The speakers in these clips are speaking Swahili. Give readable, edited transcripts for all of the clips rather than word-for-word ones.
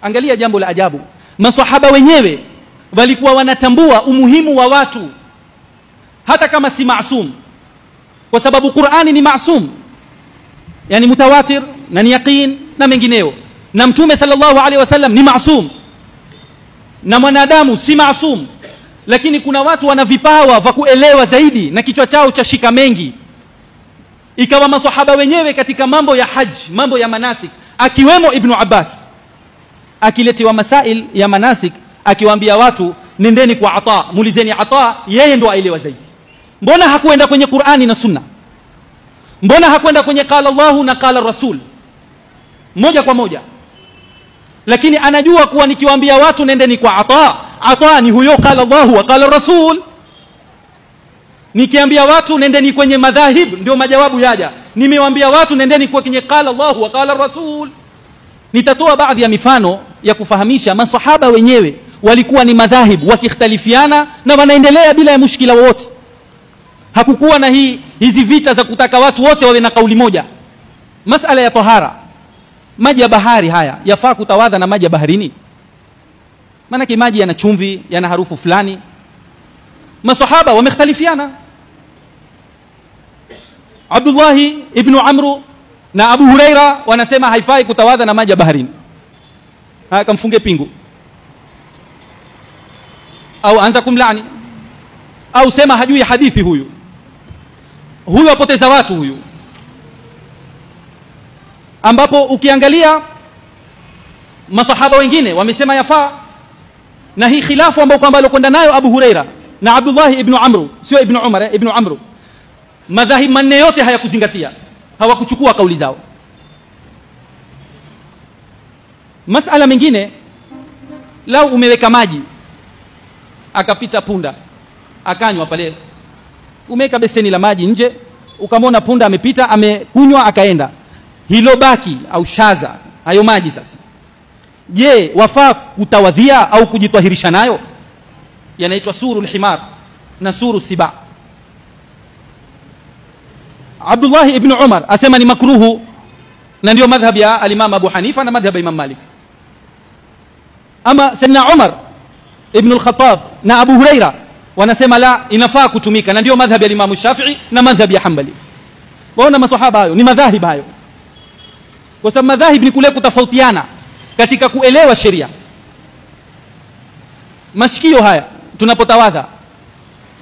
Angalia jambo la ajabu, maswahaba wenyewe walikuwa wanatambua umuhimu wa watu hata kama si maasum, kwa sababu Qur'ani ni maasum, yani mutawatir na ni yaqin na mengineo, na Mtume sallallahu alaihi wasallam ni maasum, na mwanadamu si maasum. Lakini kuna watu wana vipawa vya kuelewa zaidi na kichwa chao cha shika mengi. Ikawa maswahaba wenyewe katika mambo ya haji, mambo ya manasik, akiwemo Ibn Abbas, akiletewa masail ya manasik, akiwaambia watu nendeni kwa Ata, mulizeni Ata, yeye ndo aelewa zaidi. Mbona hakuenda kwenye Qur'ani na Sunna? Mbona hakwenda kwenye qala Allahu na qala Rasul moja kwa moja? Lakini anajua kuwa nikiwaambia watu nendeni kwa Ata, Ata ni huyo qala Allahu wa qala Rasul. Nikiambia watu nendeni kwenye madhahib, ndio majawabu yaja. Nimewaambia watu nendeni kwenye qala Allahu wa qala Rasul. Nitatoa baadhi ya mifano ya kufahamisha maswahaba wenyewe walikuwa ni madhahib wakikhtalifiana na wanaendelea bila ya mushkila wowote. Hakukuwa na hizi vita za kutaka watu wote wawe na kauli moja. Masala ya tahara, maji ya bahari haya yafaa kutawadha na maji ya baharini? Maana maji yana chumvi, yana harufu fulani. Maswahaba wamekhtalifiana. Abdullah ibn Amr na Abu Huraira wanasema haifai kutawadha na maji ya baharini, kamfunge pingu au anza kumlaani au sema hajui hadithi. Huyu apoteza watu huyu. Ambapo ukiangalia masahaba wengine wamesema yafaa, na hii khilafu ambayo kwamba alikwenda nayo Abu Huraira na Abdullah ibn Amr, sio ibn Umar, ibn Amr, madhahib manne yote hayakuzingatia, hawakuchukua kauli zao. Masala mengine, lau umeweka maji akapita punda akanywa pale, umeweka beseni la maji nje, ukamwona punda amepita amekunywa akaenda, hilo baki au shaza hayo maji sasa, je, wafaa kutawadhia au kujitwahirisha nayo? Yanaitwa surul himar na suru siba. Abdullah ibn Umar asema ni makruhu, na ndio madhhab ya al-Imam Abu Hanifa na madhhab ya Imam Malik. Ama Sayyidina Umar ibn al-Khattab na Abu Huraira wanasema la, inafaa kutumika, na ndio madhhab ya Imam Shafi'i na madhhab ya Hanbali. Waona maswahaba hayo ni madhahib hayo, kwa sababu madhahib ni kule kutofautiana katika kuelewa sheria. Mashikio haya tunapotawadha,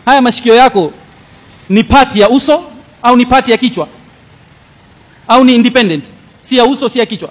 haya mashikio yako ni pati ya uso au ni pati ya kichwa, au ni independent, si ya uso si ya kichwa?